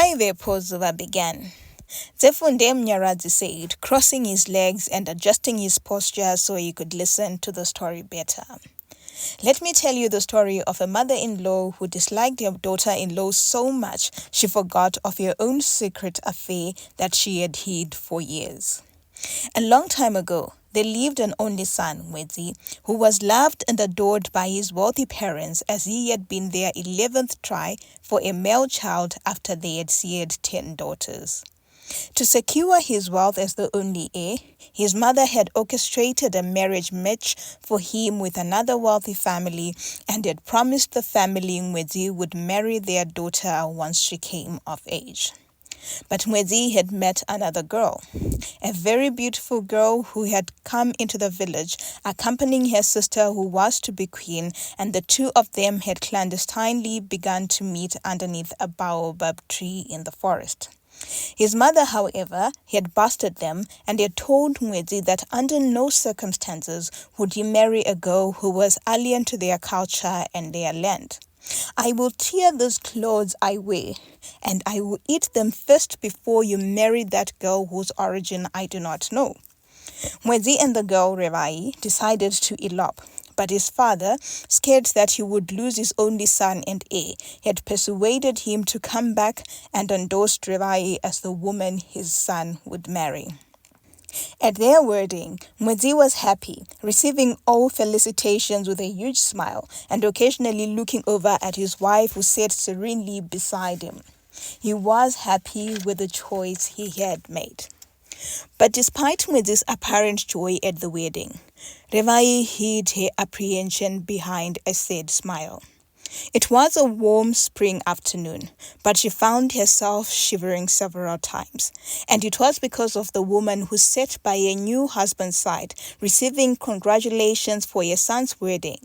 Hi there, poor Zuva began. Zefunde Mnyaradzi said, crossing his legs and adjusting his posture so he could listen to the story better. Let me tell you the story of a mother-in-law who disliked her daughter-in-law so much she forgot of her own secret affair that she had hid for years. A long time ago, there lived an only son, Mwezi, who was loved and adored by his wealthy parents as he had been their 11th try for a male child after they had seared 10 daughters. To secure his wealth as the only heir, his mother had orchestrated a marriage match for him with another wealthy family and had promised the family Mwezi would marry their daughter once she came of age. But Mwezi had met another girl, a very beautiful girl who had come into the village, accompanying her sister who was to be queen, and the two of them had clandestinely begun to meet underneath a baobab tree in the forest. His mother, however, had busted them and had told Mwezi that under no circumstances would he marry a girl who was alien to their culture and their land. I will tear those clothes I wear, and I will eat them first before you marry that girl whose origin I do not know. Mwezi and the girl Revai decided to elope, but his father, scared that he would lose his only son and heir, had persuaded him to come back and endorsed Revai as the woman his son would marry. At their wedding, Mwezi was happy, receiving all felicitations with a huge smile and occasionally looking over at his wife who sat serenely beside him. He was happy with the choice he had made. But despite Mwezi's apparent joy at the wedding, Revai hid her apprehension behind a sad smile. It was a warm spring afternoon, but she found herself shivering several times, and it was because of the woman who sat by her new husband's side, receiving congratulations for her son's wedding.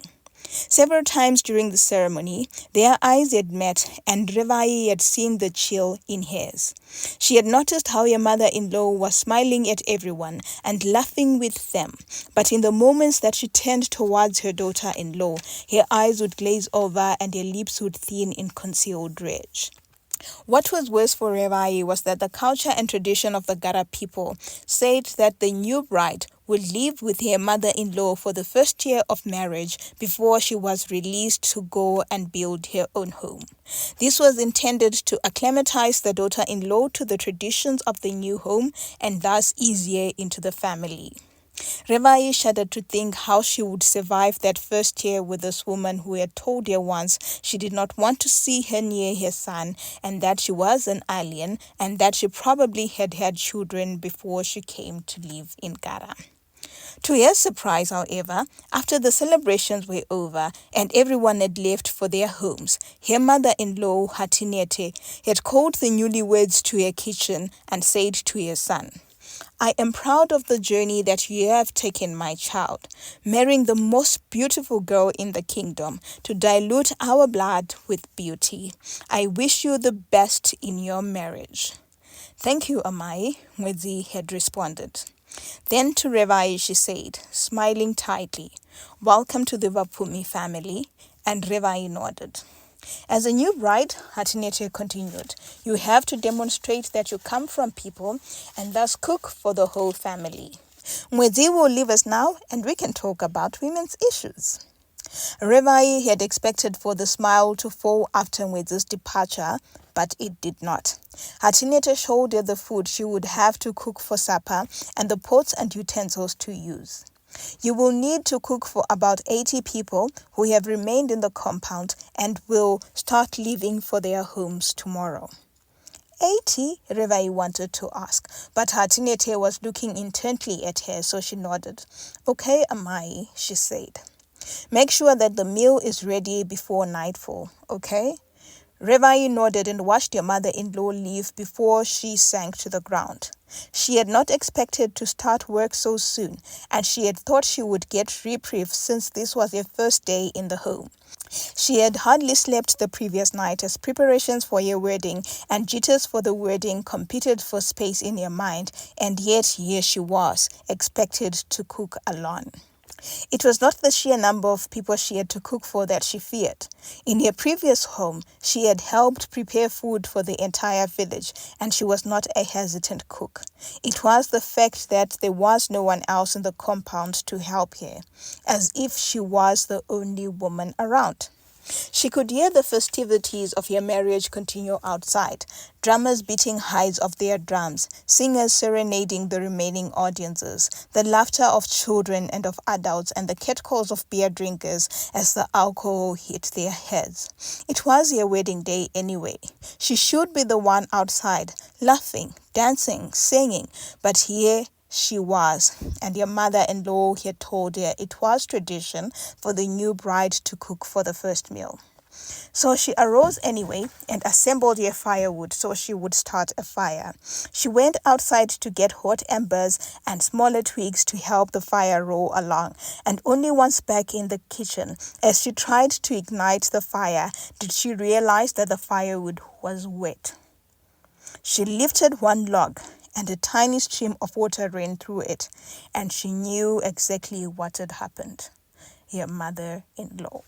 Several times during the ceremony, their eyes had met, and Revai had seen the chill in hers. She had noticed how her mother-in-law was smiling at everyone and laughing with them, but in the moments that she turned towards her daughter-in-law, her eyes would glaze over and her lips would thin in concealed rage. What was worse for Revai was that the culture and tradition of the Gara people said that the new bride would live with her mother-in-law for the first year of marriage before she was released to go and build her own home. This was intended to acclimatize the daughter-in-law to the traditions of the new home and thus ease her into the family. Revai shuddered to think how she would survive that first year with this woman who had told her once she did not want to see her near her son and that she was an alien and that she probably had had children before she came to live in Gara. To her surprise, however, after the celebrations were over and everyone had left for their homes, her mother-in-law, Hatinete, had called the newlyweds to her kitchen and said to her son, "I am proud of the journey that you have taken, my child, marrying the most beautiful girl in the kingdom to dilute our blood with beauty. I wish you the best in your marriage." "Thank you, Amai," Mwezi had responded. Then to Revai she said, smiling tightly, "Welcome to the Vapumi family," and Revai nodded. As a new bride, Hatinete continued, "You have to demonstrate that you come from people and thus cook for the whole family. Mwezi will leave us now and we can talk about women's issues." Revai had expected for the smile to fall after Mwezi's departure, but it did not. Hatinete showed her the food she would have to cook for supper and the pots and utensils to use. "You will need to cook for about 80 people who have remained in the compound and will start leaving for their homes tomorrow." 80? Revai wanted to ask, but Hatinete was looking intently at her, so she nodded. "Okay, Amai," she said. "Make sure that the meal is ready before nightfall, okay?" Revai nodded and watched her mother-in-law leave before she sank to the ground. She had not expected to start work so soon, and she had thought she would get reprieve since this was her first day in the home. She had hardly slept the previous night as preparations for her wedding and jitters for the wedding competed for space in her mind, and yet here she was, expected to cook alone. It was not the sheer number of people she had to cook for that she feared. In her previous home, she had helped prepare food for the entire village, and she was not a hesitant cook. It was the fact that there was no one else in the compound to help her, as if she was the only woman around. She could hear the festivities of her marriage continue outside, drummers beating hides of their drums, singers serenading the remaining audiences, the laughter of children and of adults, and the catcalls of beer drinkers as the alcohol hit their heads. It was her wedding day anyway. She should be the one outside, laughing, dancing, singing, but here she was, and her mother-in-law had told her it was tradition for the new bride to cook for the first meal. So she arose anyway and assembled her firewood so she would start a fire. She went outside to get hot embers and smaller twigs to help the fire roll along, and only once back in the kitchen, as she tried to ignite the fire, did she realize that the firewood was wet. She lifted one log, and a tiny stream of water ran through it, and she knew exactly what had happened. Her mother-in-law.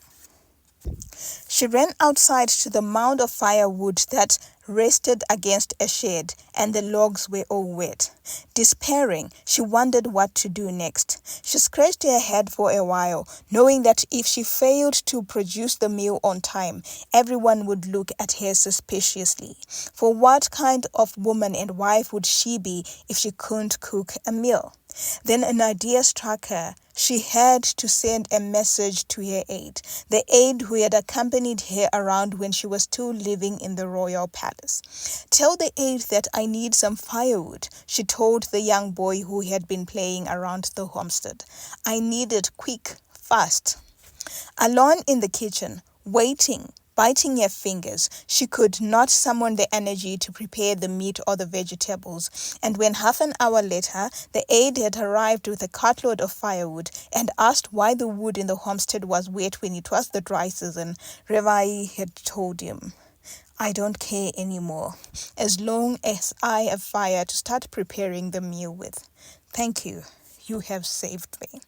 She ran outside to the mound of firewood that rested against a shed, and the logs were all wet. Despairing, she wondered what to do next. She scratched her head for a while, knowing that if she failed to produce the meal on time, everyone would look at her suspiciously. For what kind of woman and wife would she be if she couldn't cook a meal? Then an idea struck her. She had to send a message to her aide, the aide who had accompanied her around when she was still living in the royal palace. "Tell the aide that I need some firewood," she told the young boy who had been playing around the homestead. "I need it quick, fast." Alone in the kitchen, waiting, biting her fingers, she could not summon the energy to prepare the meat or the vegetables, and when half an hour later the aide had arrived with a cartload of firewood and asked why the wood in the homestead was wet when it was the dry season, Revai had told him, "I don't care anymore, as long as I have fire to start preparing the meal with. Thank you, you have saved me."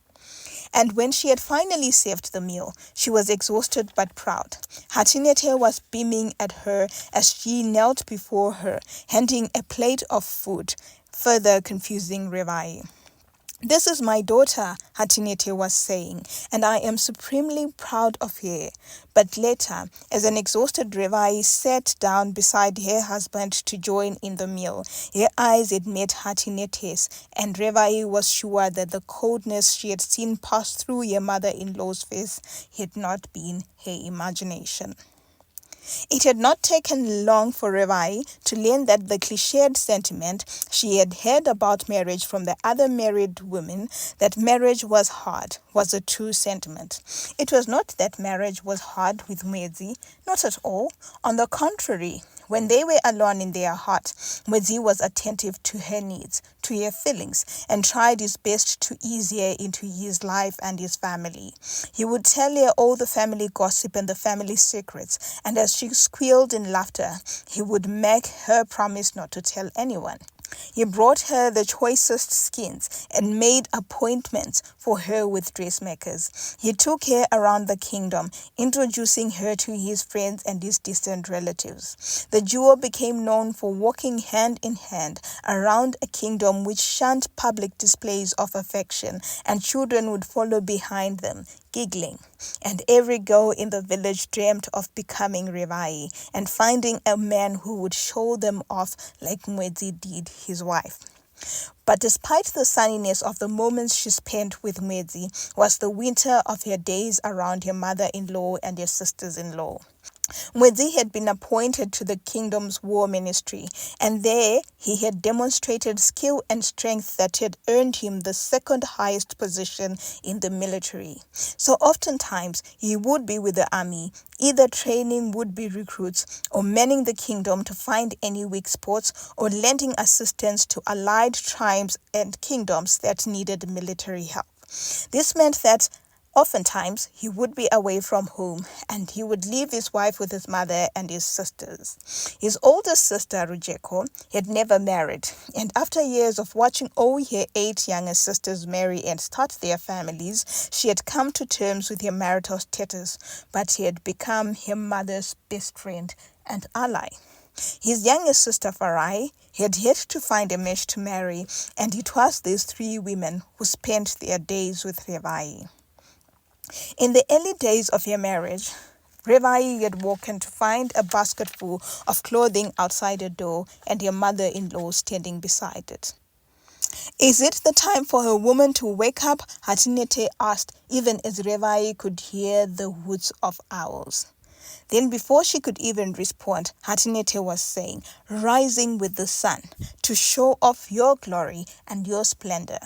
And when she had finally saved the meal, she was exhausted but proud. Hatinete was beaming at her as she knelt before her, handing a plate of food, further confusing Revai. "This is my daughter," Hatinete was saying, "and I am supremely proud of her." But later, as an exhausted Revai sat down beside her husband to join in the meal, her eyes had met Hatinete's, and Revai was sure that the coldness she had seen pass through her mother-in-law's face had not been her imagination. It had not taken long for Revai to learn that the cliched sentiment she had heard about marriage from the other married women, that marriage was hard, was a true sentiment. It was not that marriage was hard with Mwezi, not at all. On the contrary, when they were alone in their hut, Mwezi was attentive to her needs, to her feelings, and tried his best to ease her into his life and his family. He would tell her all the family gossip and the family secrets, and as she squealed in laughter, he would make her promise not to tell anyone. He brought her the choicest skins and made appointments for her with dressmakers. He took her around the kingdom, introducing her to his friends and his distant relatives. The duo became known for walking hand in hand around a kingdom which shunned public displays of affection, and children would follow behind them, giggling. And every girl in the village dreamt of becoming Revai and finding a man who would show them off like Mwezi did his wife. But despite the sunniness of the moments she spent with Mwezi was the winter of her days around her mother-in-law and her sisters-in-law. Mwezi had been appointed to the kingdom's war ministry, and there he had demonstrated skill and strength that had earned him the second highest position in the military. So oftentimes he would be with the army, either training would-be recruits or manning the kingdom to find any weak spots or lending assistance to allied tribes and kingdoms that needed military help. This meant that Oftentimes, he would be away from home and he would leave his wife with his mother and his sisters. His oldest sister, Rujeko, had never married, and after years of watching all her 8 younger sisters marry and start their families, she had come to terms with her marital status, but he had become her mother's best friend and ally. His youngest sister, Farai, had yet to find a match to marry, and it was these 3 women who spent their days with Revai. In the early days of her marriage, Revai had woken to find a basket full of clothing outside her door and her mother-in-law standing beside it. "Is it the time for a woman to wake up?" Hatinete asked, even as Revai could hear the hoots of owls. Then before she could even respond, Hatinete was saying, "Rising with the sun, to show off your glory and your splendor."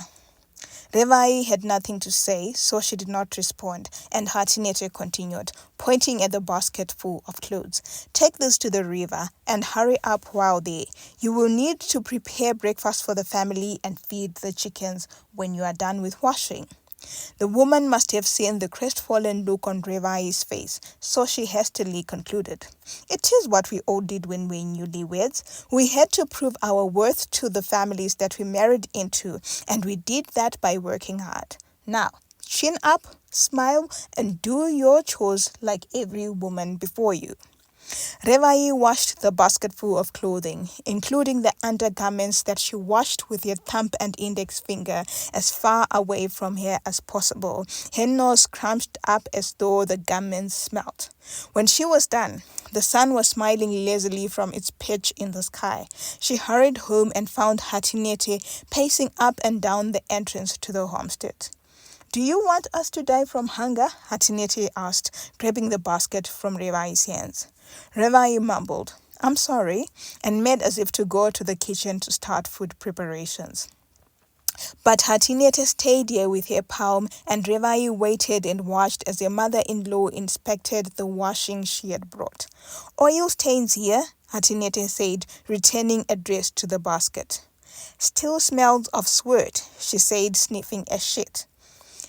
Revai had nothing to say, so she did not respond, and Hatinete continued, pointing at the basket full of clothes. "Take this to the river and hurry up while there. You will need to prepare breakfast for the family and feed the chickens when you are done with washing." The woman must have seen the crestfallen look on Revai's face, so she hastily concluded, "It is what we all did when we were newlyweds. We had to prove our worth to the families that we married into, and we did that by working hard. Now, chin up, smile, and do your chores like every woman before you." Revai washed the basketful of clothing, including the undergarments that she washed with her thumb and index finger as far away from her as possible, her nose scrunched up as though the garments smelt. When she was done, the sun was smiling lazily from its perch in the sky. She hurried home and found Hatinete pacing up and down the entrance to the homestead. "Do you want us to die from hunger?" Hatinete asked, grabbing the basket from Revai's hands. Revai mumbled, "I'm sorry," and made as if to go to the kitchen to start food preparations. But Hatinete stayed there with her palm, and Revai waited and watched as her mother-in-law inspected the washing she had brought. "Oil stains here," Hatinete said, returning a dress to the basket. "Still smells of sweat," she said, sniffing a shit.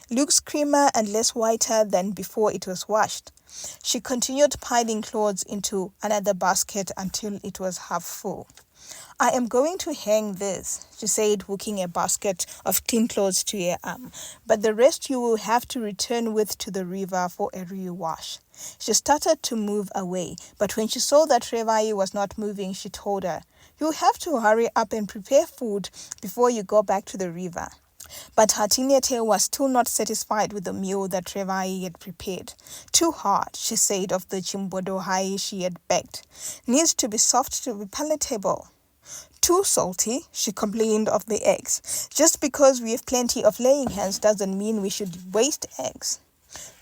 "Looks creamer and less whiter than before it was washed." She continued piling clothes into another basket until it was half full. "I am going to hang this," she said, hooking a basket of clean clothes to her arm, "but the rest you will have to return with to the river for a rewash." She started to move away, but when she saw that Revai was not moving, she told her, "You have to hurry up and prepare food before you go back to the river." But Hatinete was still not satisfied with the meal that Revai had prepared. "Too hard," she said of the chimbodo hai she had baked. "Needs to be soft to be palatable." "Too salty," she complained of the eggs. "Just because we have plenty of laying hens doesn't mean we should waste eggs."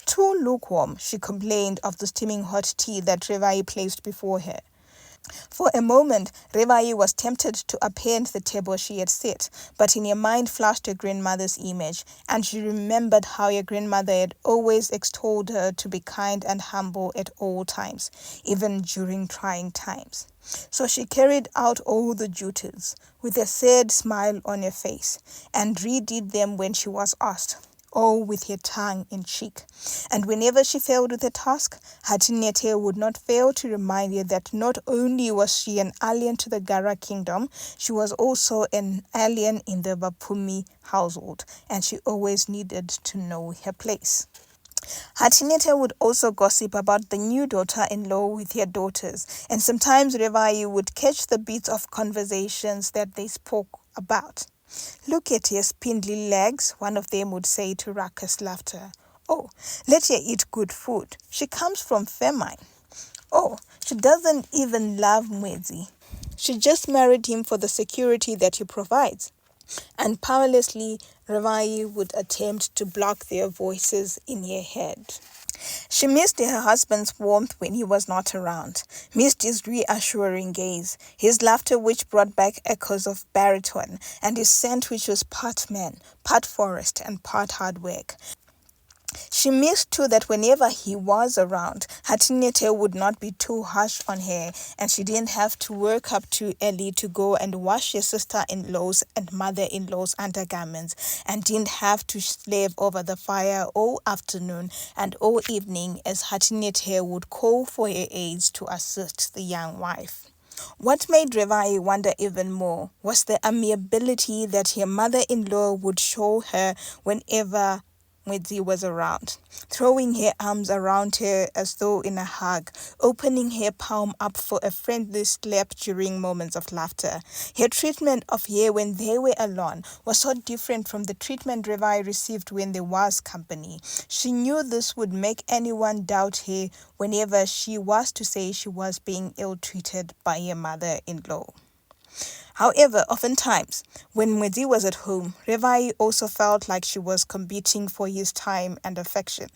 "Too lukewarm," she complained of the steaming hot tea that Revai placed before her. For a moment, Revai was tempted to append the table she had set, but in her mind flashed her grandmother's image, and she remembered how her grandmother had always extolled her to be kind and humble at all times, even during trying times. So she carried out all the duties, with a sad smile on her face, and redid them when she was asked, all with her tongue in cheek. And whenever she failed with a task, Hatinete would not fail to remind her that not only was she an alien to the Gara kingdom, she was also an alien in the Bapumi household, and she always needed to know her place. Hatinete would also gossip about the new daughter-in-law with her daughters, and sometimes Revai would catch the bits of conversations that they spoke about. "Look at her spindly legs," one of them would say to raucous laughter. "Oh, let her eat good food. She comes from famine. Oh, she doesn't even love Mwezi. She just married him for the security that he provides." And powerlessly, Revai would attempt to block their voices in her head. She missed her husband's warmth when he was not around, missed his reassuring gaze, his laughter which brought back echoes of baritone, and his scent which was part man, part forest, and part hard work. She missed too that whenever he was around, Hatinete would not be too harsh on her, and she didn't have to work up too early to go and wash her sister-in-law's and mother-in-law's undergarments, and didn't have to slave over the fire all afternoon and all evening as Hatinete would call for her aides to assist the young wife. What made Revai wonder even more was the amiability that her mother-in-law would show her whenever Mwezi was around, throwing her arms around her as though in a hug, opening her palm up for a friendly slap during moments of laughter. Her treatment of her when they were alone was so different from the treatment Revai received when there was company. She knew this would make anyone doubt her whenever she was to say she was being ill-treated by her mother-in-law. However, oftentimes, when Mwezi was at home, Revai also felt like she was competing for his time and affection.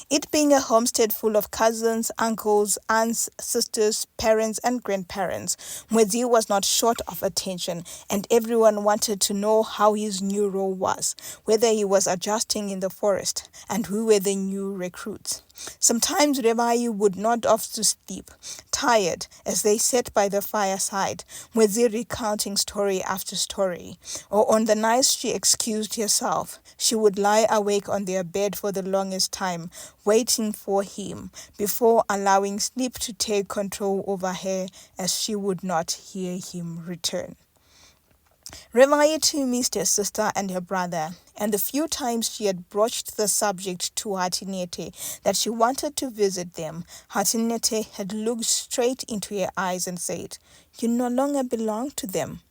It being a homestead full of cousins, uncles, aunts, sisters, parents, and grandparents, Mwezi was not short of attention, and everyone wanted to know how his new role was, whether he was adjusting in the forest, and who were the new recruits. Sometimes Revai would nod off to sleep, tired, as they sat by the fireside, Mwezi recounting story after story. Or on the nights she excused herself, she would lie awake on their bed for the longest time, waiting for him, before allowing sleep to take control over her as she would not hear him return. Revai too missed her sister and her brother, and the few times she had broached the subject to Hatinete that she wanted to visit them, Hatinete had looked straight into her eyes and said, "You no longer belong to them.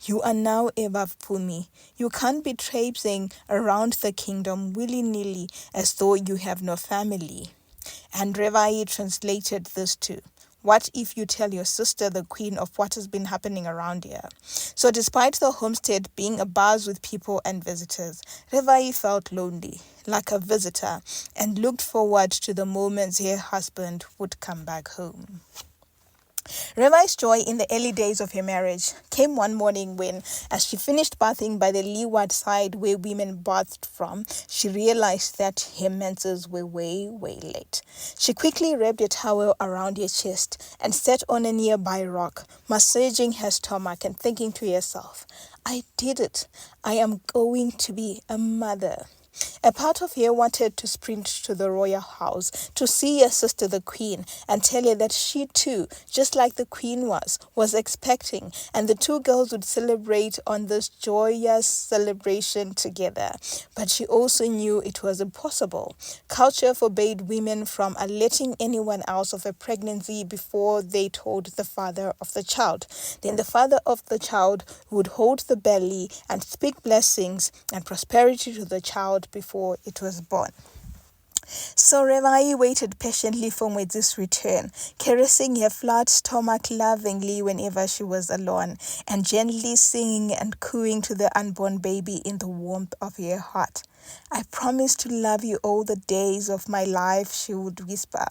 You are now Eva Fumi. You can't be traipsing around the kingdom willy-nilly as though you have no family." And Revai translated this too. What if you tell your sister, the queen, of what has been happening around here? So despite the homestead being abuzz with people and visitors, Revai felt lonely, like a visitor, and looked forward to the moments her husband would come back home. Revai's joy in the early days of her marriage came one morning when, as she finished bathing by the leeward side where women bathed from, she realized that her menses were way late. She quickly wrapped a towel around her chest and sat on a nearby rock, massaging her stomach and thinking to herself, "I did it. I am going to be a mother." A part of her wanted to sprint to the royal house to see her sister the queen and tell her that she too, just like the queen was expecting, and the two girls would celebrate on this joyous celebration together. But she also knew it was impossible. Culture forbade women from alerting anyone else of a pregnancy before they told the father of the child. Then the father of the child would hold the belly and speak blessings and prosperity to the child before it was born. So Revai waited patiently for Mwezi's return, caressing her flat stomach lovingly whenever she was alone, and gently singing and cooing to the unborn baby in the warmth of her heart. "I promise to love you all the days of my life," she would whisper.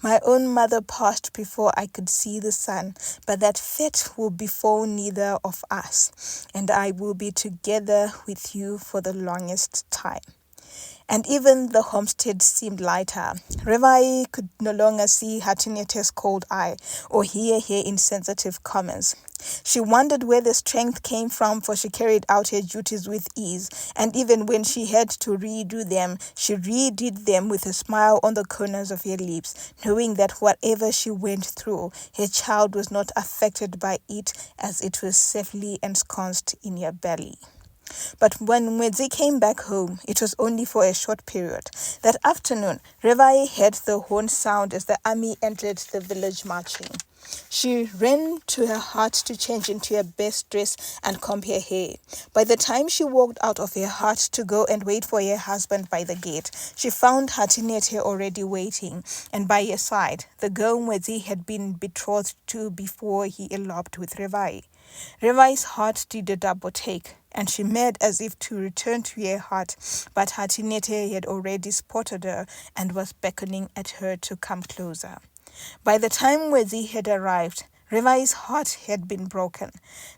"My own mother passed before I could see the sun, but that fate will befall neither of us, and I will be together with you for the longest time." And even the homestead seemed lighter. Revai could no longer see Hatinete's cold eye or hear her insensitive comments. She wondered where the strength came from, for she carried out her duties with ease, and even when she had to redo them, she redid them with a smile on the corners of her lips, knowing that whatever she went through, her child was not affected by it, as it was safely ensconced in her belly. But when Mwezi came back home, it was only for a short period. That afternoon, Revai heard the horn sound as the army entered the village marching. She ran to her hut to change into her best dress and comb her hair. By the time she walked out of her hut to go and wait for her husband by the gate, she found Hatinete already waiting, and by her side, the girl Mwezi had been betrothed to before he eloped with Revai. Revai's heart did a double take, and she made as if to return to her hut, but Hatinete had already spotted her and was beckoning at her to come closer. By the time Mwezi had arrived, Revai's heart had been broken.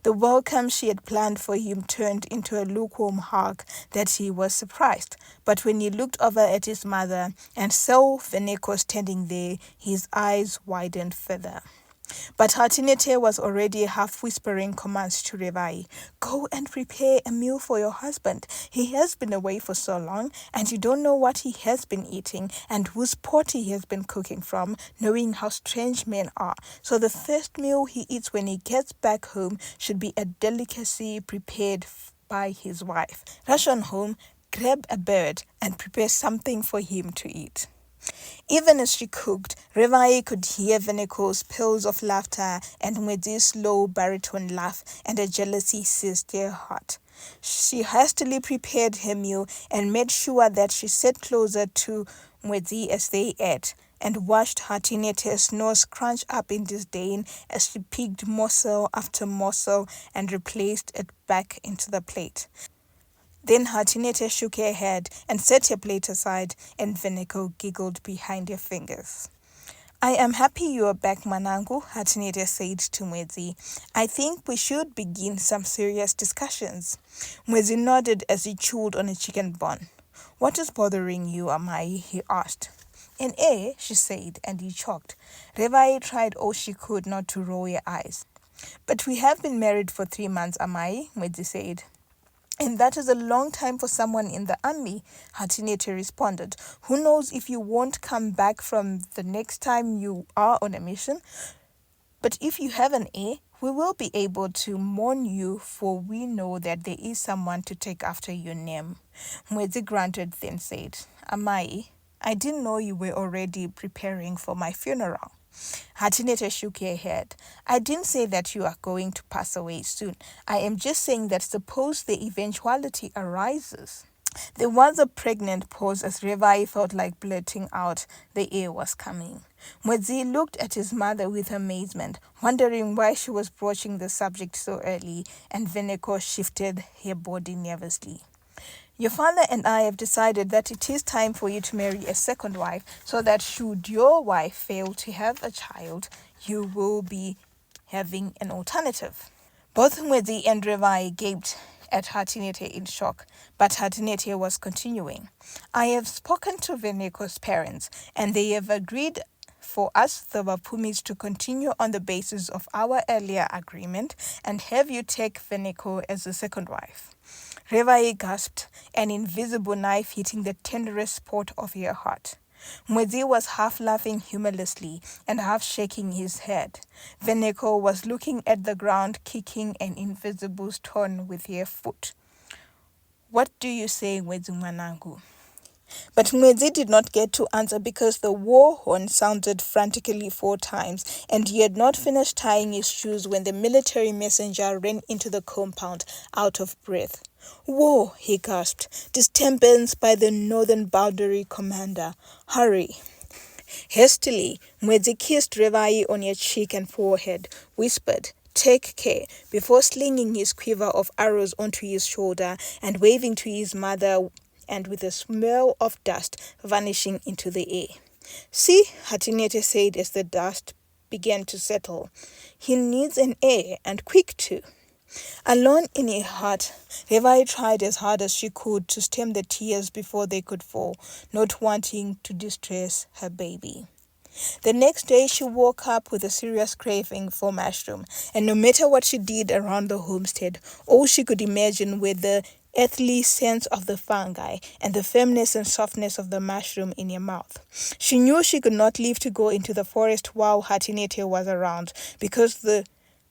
The welcome she had planned for him turned into a lukewarm hug that he was surprised. But when he looked over at his mother and saw Veneko standing there, his eyes widened further. But Hatinete was already half whispering commands to Revai. Go and prepare a meal for your husband. He has been away for so long, and you don't know what he has been eating and whose pot he has been cooking from, knowing how strange men are. So the first meal he eats when he gets back home should be a delicacy prepared by his wife. Rush on home, grab a bird, and prepare something for him to eat. Even as she cooked, Revai could hear Veneko's peals of laughter and Mwezi's low baritone laugh, and a jealousy seized their heart. She hastily prepared her meal and made sure that she sat closer to Mwezi as they ate, and watched Hatinete's nose crunch up in disdain as she picked morsel after morsel and replaced it back into the plate. Then Hatinete shook her head and set her plate aside, and Veneko giggled behind her fingers. I am happy you are back, Manangu, Hatinete said to Mwezi. I think we should begin some serious discussions. Mwezi nodded as he chewed on a chicken bone. What is bothering you, Amai? He asked. An air, she said, and he choked. Revai tried all she could not to roll her eyes. But we have been married for 3 months, Amai, Mwezi said. And that is a long time for someone in the army, Hatinete responded. Who knows if you won't come back from the next time you are on a mission? But if you have an heir, we will be able to mourn you, for we know that there is someone to take after your name. Mwezi grunted, then said, Amai, I didn't know you were already preparing for my funeral. Hatinete shook her head. I didn't say that you are going to pass away soon. I am just saying that suppose the eventuality arises. There was a pregnant pause as Revai felt like blurting out the heir was coming. Mwezi looked at his mother with amazement, wondering why she was broaching the subject so early, and Veneko shifted her body nervously. Your father and I have decided that it is time for you to marry a second wife, so that should your wife fail to have a child, you will be having an alternative. Both Mwezi and Revai gaped at Hatinete in shock, but Hatinete was continuing. I have spoken to Veneko's parents, and they have agreed for us, the Wapumis, to continue on the basis of our earlier agreement and have you take Veneko as the second wife. Revai gasped, an invisible knife hitting the tenderest spot of her heart. Mwezi was half laughing humorlessly and half shaking his head. Veneko was looking at the ground, kicking an invisible stone with her foot. What do you say, Mwezi Mwanangu? But Mwezi did not get to answer because the war horn sounded frantically 4 times, and he had not finished tying his shoes when the military messenger ran into the compound, out of breath. War, he gasped. Disturbance by the northern boundary commander. Hurry. Hastily, Mwezi kissed Revai on her cheek and forehead, whispered, Take care, before slinging his quiver of arrows onto his shoulder and waving to his mother, and with a smell of dust vanishing into the air. See, Hatinete said as the dust began to settle. He needs an heir, and quick too. Alone in her heart, Revai tried as hard as she could to stem the tears before they could fall, not wanting to distress her baby. The next day she woke up with a serious craving for mushroom, and no matter what she did around the homestead, all she could imagine were the earthly sense of the fungi and the firmness and softness of the mushroom in her mouth. She knew she could not leave to go into the forest while Hatinete was around, because the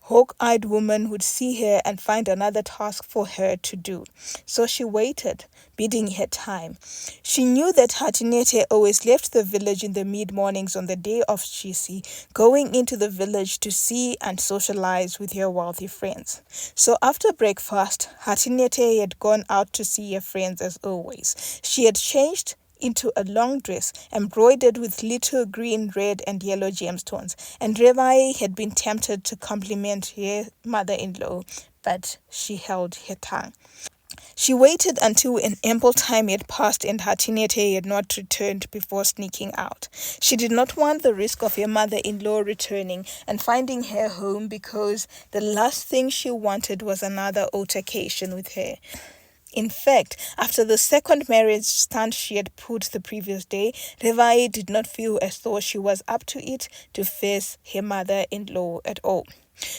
hawk-eyed woman would see her and find another task for her to do. So she waited, biding her time. She knew that Hatinete always left the village in the mid-mornings on the day of Chisi, going into the village to see and socialize with her wealthy friends. So after breakfast, Hatinete had gone out to see her friends as always. She had changed into a long dress embroidered with little green, red, and yellow gemstones, and Revai had been tempted to compliment her mother-in-law, but she held her tongue. She waited until an ample time had passed and Hatinete had not returned before sneaking out. She did not want the risk of her mother-in-law returning and finding her home, because the last thing she wanted was another altercation with her. In fact, after the second marriage stunt she had put the previous day, Revai did not feel as though she was up to it to face her mother-in-law at all.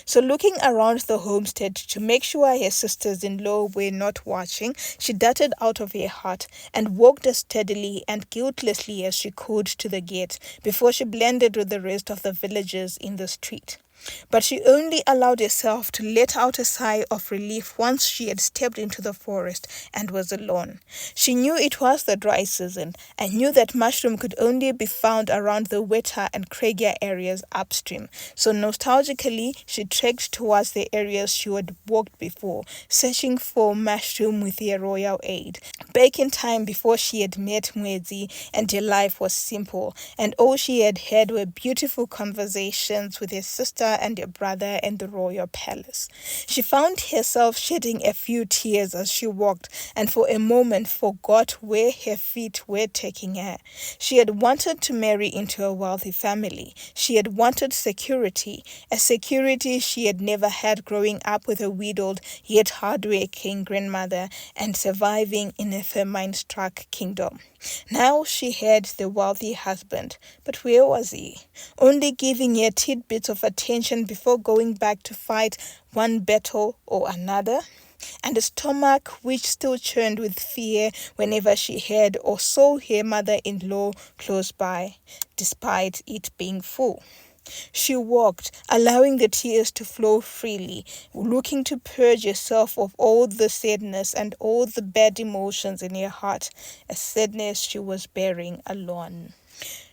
So, looking around the homestead to make sure her sisters-in-law were not watching, she darted out of her hut and walked as steadily and guiltlessly as she could to the gate before she blended with the rest of the villagers in the street. But she only allowed herself to let out a sigh of relief once she had stepped into the forest and was alone. She knew it was the dry season and knew that mushroom could only be found around the wetter and craggier areas upstream. So nostalgically, she trekked towards the areas she had walked before, searching for mushroom with her royal aid. Back in time before she had met Mwezi, and her life was simple, and all she had had were beautiful conversations with her sister and her brother in the royal palace. She found herself shedding a few tears as she walked, and for a moment forgot where her feet were taking her. She had wanted to marry into a wealthy family. She had wanted security, a security she had never had growing up with a widowed yet hardworking grandmother and surviving in a famine-struck kingdom. Now she had the wealthy husband, but where was he? Only giving her tidbits of attention before going back to fight one battle or another? And a stomach which still churned with fear whenever she heard or saw her mother-in-law close by, despite it being full. She walked, allowing the tears to flow freely, looking to purge herself of all the sadness and all the bad emotions in her heart, a sadness she was bearing alone.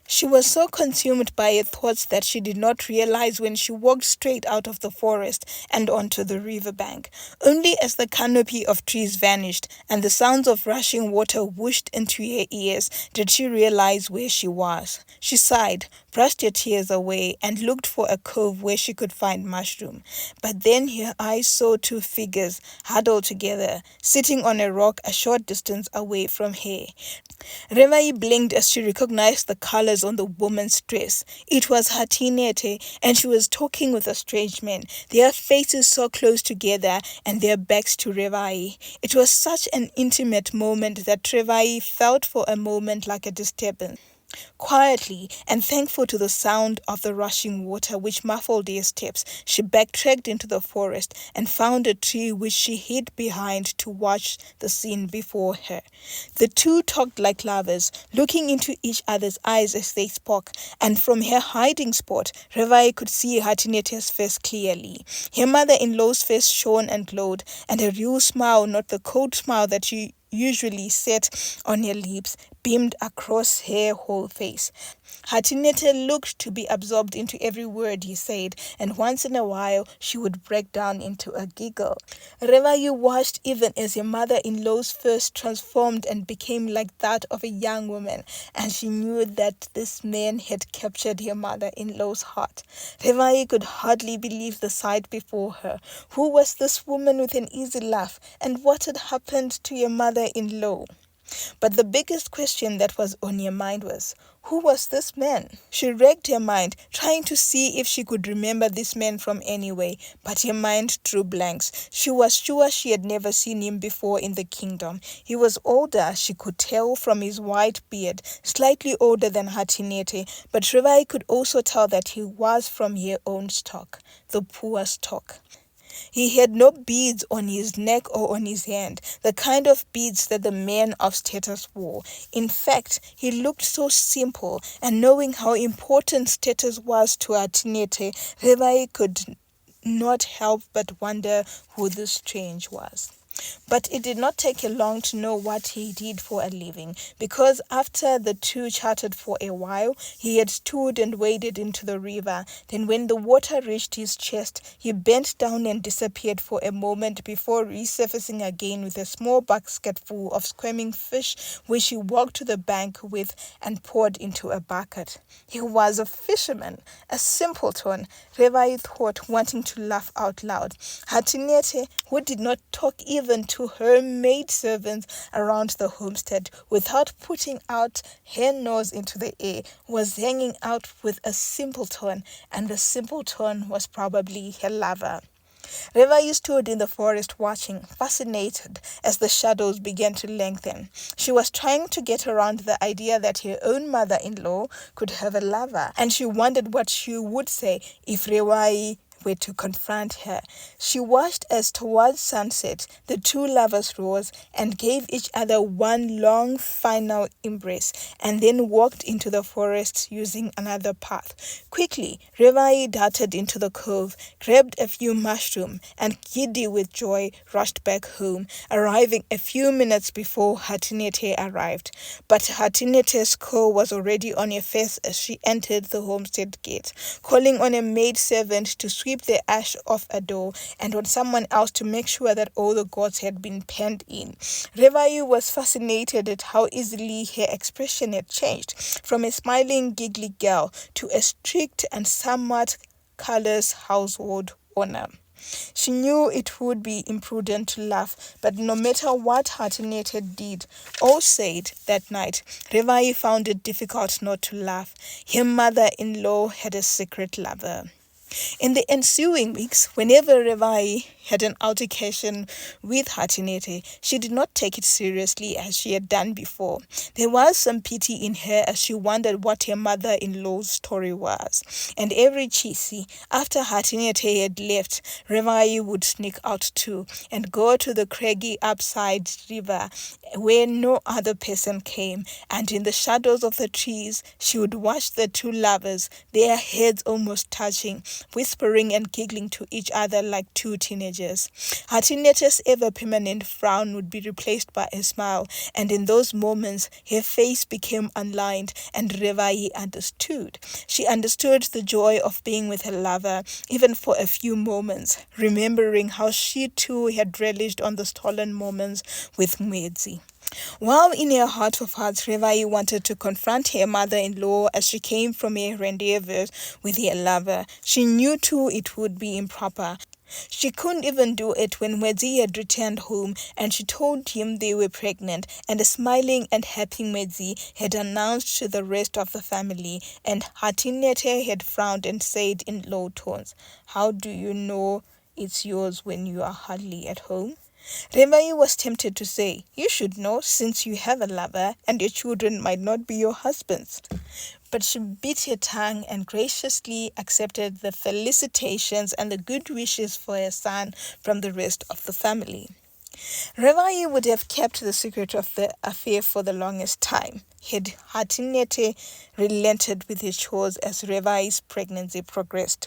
She was so consumed by her thoughts that she did not realize when she walked straight out of the forest and onto the riverbank. Only as the canopy of trees vanished and the sounds of rushing water whooshed into her ears did she realize where she was. She sighed, brushed her tears away, and looked for a cove where she could find mushroom. But then her eyes saw two figures huddled together, sitting on a rock a short distance away from her. Revai blinked as she recognized the colors on the woman's dress. It was Hatinete, and she was talking with a strange man, their faces so close together and their backs to Revai. It was such an intimate moment that Revai felt for a moment like a disturbance. Quietly and thankful to the sound of the rushing water which muffled their steps, she backtracked into the forest and found a tree which she hid behind to watch the scene before her. The two talked like lovers, looking into each other's eyes as they spoke, and from her hiding spot, Revai could see Hatinete's face clearly. Her mother-in-law's face shone and glowed, and a real smile, not the cold smile that she usually set on her lips, beamed across her whole face. Hatinete looked to be absorbed into every word he said, and once in a while she would break down into a giggle. Revai watched even as her mother-in-law's face transformed and became like that of a young woman, and she knew that this man had captured her mother-in-law's heart. Revai could hardly believe the sight before her. Who was this woman with an easy laugh, and what had happened to her mother-in-law? But the biggest question that was on her mind was, who was this man? She racked her mind, trying to see if she could remember this man from anywhere, but her mind drew blanks. She was sure she had never seen him before in the kingdom. He was older, she could tell from his white beard, slightly older than Hatinete, but Revai could also tell that he was from her own stock, the poor stock. He had no beads on his neck or on his hand, the kind of beads that the men of status wore. In fact, he looked so simple, and knowing how important status was to Atinete, Revai could not help but wonder who this strange was. But it did not take her long to know what he did for a living, because after the two chatted for a while, he had stood and waded into the river. Then when the water reached his chest, he bent down and disappeared for a moment before resurfacing again with a small basket full of swimming fish, which he walked to the bank with and poured into a bucket. He was a fisherman, a simpleton, Revai thought, wanting to laugh out loud. Hatinete, who did not talk even even to her maidservants around the homestead without putting out her nose into the air, was hanging out with a simpleton, and the simpleton was probably her lover. Revai stood in the forest watching, fascinated, as the shadows began to lengthen. She was trying to get around the idea that her own mother-in-law could have a lover, and she wondered what she would say if Revai were to confront her. She watched as towards sunset the two lovers rose and gave each other one long final embrace, and then walked into the forest using another path. Quickly, Revai darted into the cove, grabbed a few mushrooms, and giddy with joy rushed back home, arriving a few minutes before Hatinete arrived. But Hatinete's call was already on her face as she entered the homestead gate, calling on a maidservant to sweep the ash off a door and on someone else to make sure that all the goats had been penned in. Revai was fascinated at how easily her expression had changed from a smiling, giggly girl to a strict and somewhat callous household owner. She knew it would be imprudent to laugh, but no matter what Hatinete did or said that night, Revai found it difficult not to laugh. Her mother-in-law had a secret lover. In the ensuing weeks, whenever Revai had an altercation with Hatinete, she did not take it seriously as she had done before. There was some pity in her as she wondered what her mother-in-law's story was. And every chisi, after Hatinete had left, Revai would sneak out too and go to the craggy upside river where no other person came, and in the shadows of the trees she would watch the two lovers, their heads almost touching, whispering and giggling to each other like two teenagers. Hatinete's ever-permanent frown would be replaced by a smile, and in those moments her face became unlined, and Revai understood. She understood the joy of being with her lover, even for a few moments, remembering how she too had relished on the stolen moments with Mwezi. While in her heart of hearts, Revai wanted to confront her mother-in-law as she came from a rendezvous with her lover. She knew too it would be improper. She couldn't even do it when Mwezi had returned home and she told him they were pregnant, and a smiling and happy Mwezi had announced to the rest of the family, and Hatinete had frowned and said in low tones, "How do you know it's yours when you are hardly at home?" Revai was tempted to say, "You should know since you have a lover and your children might not be your husband's." But she bit her tongue and graciously accepted the felicitations and the good wishes for her son from the rest of the family. Revai would have kept the secret of the affair for the longest time had Hatinete relented with his chores as Revai's pregnancy progressed.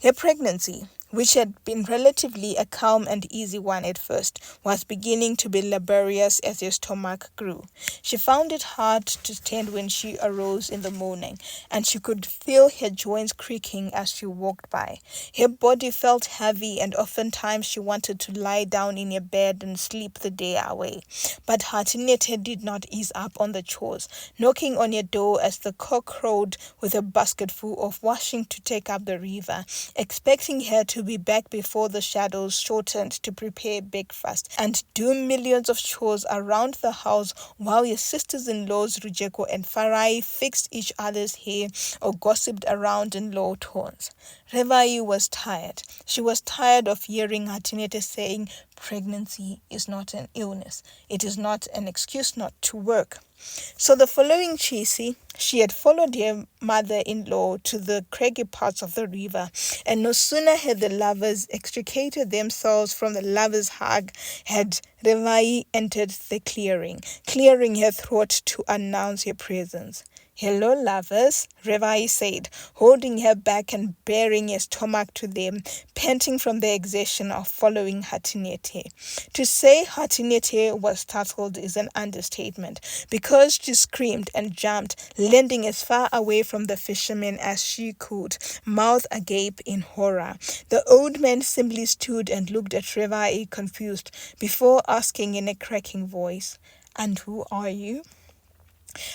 Her pregnancy, which had been relatively a calm and easy one at first, was beginning to be laborious as her stomach grew. She found it hard to stand when she arose in the morning, and she could feel her joints creaking as she walked by. Her body felt heavy, and oftentimes she wanted to lie down in her bed and sleep the day away. But Hatinete did not ease up on the chores, knocking on her door as the cock crowed with a basketful of washing to take up the river, expecting her to be back before the shadows shortened to prepare breakfast and do millions of chores around the house while your sisters-in-laws Rujeko and Farai fixed each other's hair or gossiped around in low tones. Revai was tired. She was tired of hearing Hatinete saying, "Pregnancy is not an illness. It is not an excuse not to work." So the following Chisi, she had followed her mother-in-law to the craggy parts of the river, and no sooner had the lovers extricated themselves from the lover's hug had Revai entered the clearing her throat to announce her presence. "Hello, lovers," Revai said, holding her back and baring her stomach to them, panting from the exertion of following Hatinete. To say Hatinete was startled is an understatement, because she screamed and jumped, landing as far away from the fisherman as she could, mouth agape in horror. The old man simply stood and looked at Revai confused, before asking in a cracking voice, "And who are you?"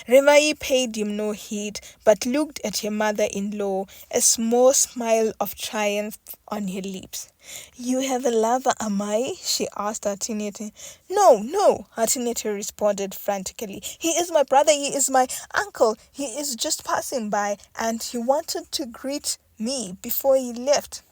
Revai paid him no heed, but looked at her mother-in-law, a small smile of triumph on her lips. "You have a lover, am I?" she asked Hatinete. "No, no," Hatinete responded frantically. "He is my brother, he is my uncle. He is just passing by, and he wanted to greet me before he left."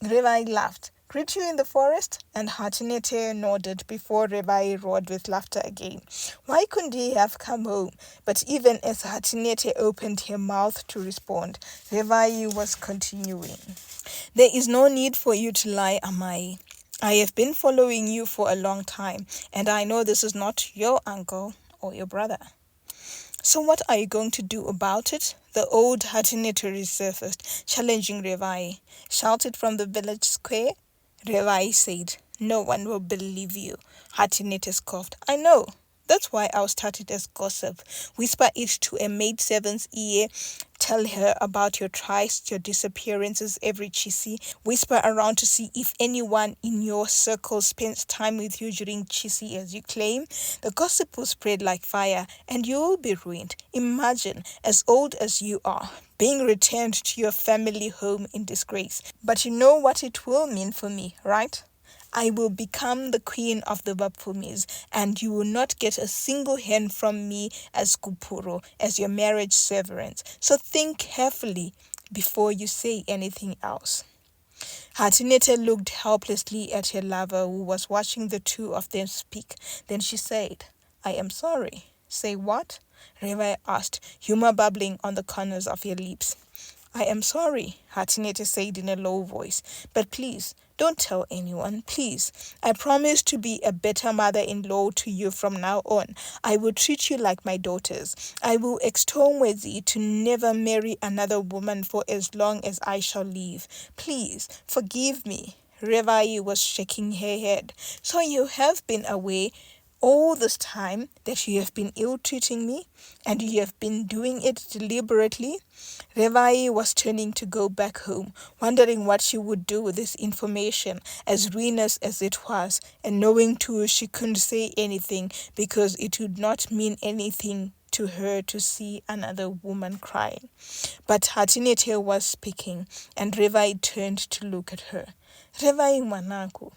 Revai laughed. "Greet you in the forest?" And Hatinete nodded before Revai roared with laughter again. Why couldn't he have come home? But even as Hatinete opened her mouth to respond, Revai was continuing. "There is no need for you to lie, Amai. I have been following you for a long time, and I know this is not your uncle or your brother. So what are you going to do about it?" The old Hatinete resurfaced, challenging Revai. "Shouted from the village square?" Revai said. "No one will believe you." Hatinete scoffed. "I know. That's why I'll start it as gossip. Whisper it to a maidservant's ear. Tell her about your trysts, your disappearances every chisi. Whisper around to see if anyone in your circle spends time with you during chisi as you claim. The gossip will spread like fire and you will be ruined. Imagine, as old as you are, being returned to your family home in disgrace. But you know what it will mean for me, right? I will become the queen of the Bapfumis, and you will not get a single hen from me as Kupuro, as your marriage severance. So think carefully before you say anything else." Hatinete looked helplessly at her lover, who was watching the two of them speak. Then she said, "I am sorry." "Say what?" Revai asked, humor bubbling on the corners of her lips. "I am sorry," Hatinete said in a low voice, "but please, don't tell anyone, please. I promise to be a better mother-in-law to you from now on. I will treat you like my daughters. I will extol Mwezi to never marry another woman for as long as I shall live. Please, forgive me." Revai was shaking her head. "So you have been away all this time that you have been ill-treating me, and you have been doing it deliberately?" Revai was turning to go back home, wondering what she would do with this information, as ruinous as it was, and knowing too she couldn't say anything because it would not mean anything to her to see another woman crying. But Hatinete was speaking, and Revai turned to look at her. "Revai Manaku,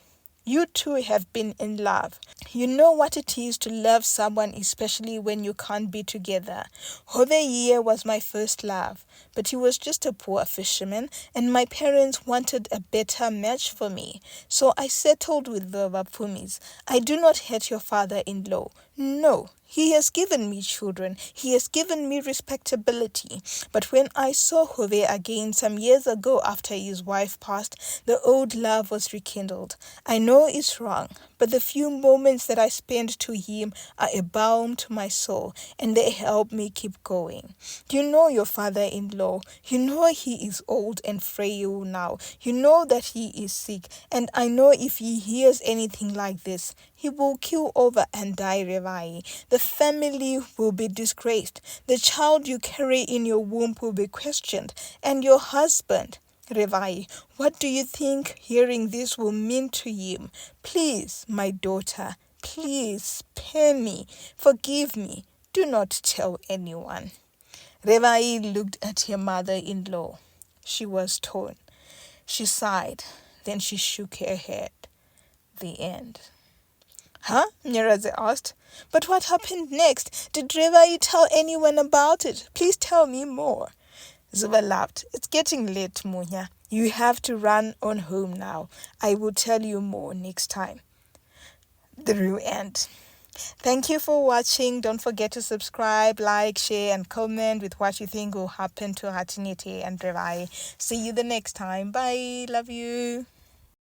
you two have been in love. You know what it is to love someone, especially when you can't be together. Hoveye was my first love, but he was just a poor fisherman, and my parents wanted a better match for me. So I settled with the Bapfumis. I do not hate your father-in-law. No, he has given me children. He has given me respectability. But when I saw Hove again some years ago after his wife passed, the old love was rekindled. I know it's wrong, but the few moments that I spend to him are a balm to my soul, and they help me keep going. You know your father-in-law. You know he is old and frail now. You know that he is sick, and I know if he hears anything like this, he will keel over and die, Revai. The family will be disgraced. The child you carry in your womb will be questioned, and your husband. Revai, what do you think hearing this will mean to him? Please, my daughter, please spare me. Forgive me. Do not tell anyone." Revai looked at her mother-in-law. She was torn. She sighed. Then she shook her head. The end. "Huh?" Nyeraze asked. "But what happened next? Did Revai tell anyone about it? Please tell me more." Zuva laughed. "It's getting late, Munya. You have to run on home now. I will tell you more next time." The real end. Thank you for watching. Don't forget to subscribe, like, share, and comment with what you think will happen to Hatinete and Revai. See you the next time. Bye. Love you.